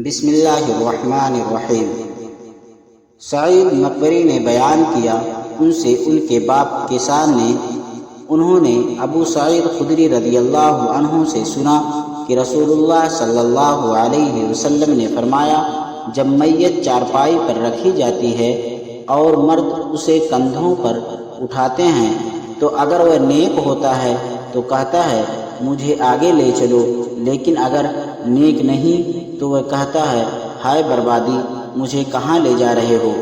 بسم اللہ الرحمن الرحیم۔ سعید مقبری نے بیان کیا ان سے ان کے باپ کیسان نے، انہوں نے ابو سعید خدری رضی اللہ عنہ سے سنا کہ رسول اللہ صلی اللہ علیہ وسلم نے فرمایا، جب میت چارپائی پر رکھی جاتی ہے اور مرد اسے کندھوں پر اٹھاتے ہیں تو اگر وہ نیک ہوتا ہے تو کہتا ہے مجھے آگے لے چلو، لیکن اگر نیک نہیں تو وہ کہتا ہے ہائے بربادی، مجھے کہاں لے جا رہے ہو؟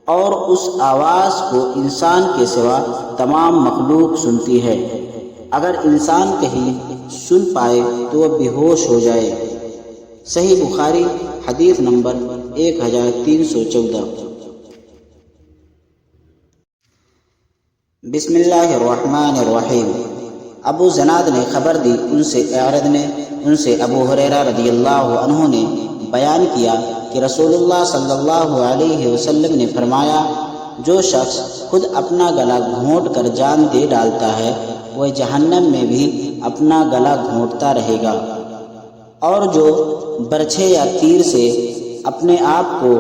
اور اس آواز کو انسان کے سوا تمام مخلوق سنتی ہے۔ اگر انسان کہیں سن پائے تو وہ بے ہوش ہو جائے۔ صحیح بخاری حدیث نمبر 1314۔ بسم اللہ الرحمن الرحیم۔ ابو زناد نے خبر دی ان سے اعرض نے ان سے ابو ہریرہ رضی اللہ عنہ نے بیان کیا کہ رسول اللہ صلی اللہ علیہ وسلم نے فرمایا، جو شخص خود اپنا گلا گھونٹ کر جان دے ڈالتا ہے وہ جہنم میں بھی اپنا گلا گھونٹتا رہے گا، اور جو برچھے یا تیر سے اپنے آپ کو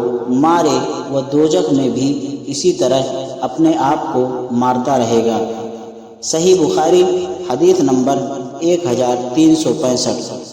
مارے وہ دوزخ میں بھی اسی طرح اپنے آپ کو مارتا رہے گا۔ صحیح بخاری حدیث نمبر 1365۔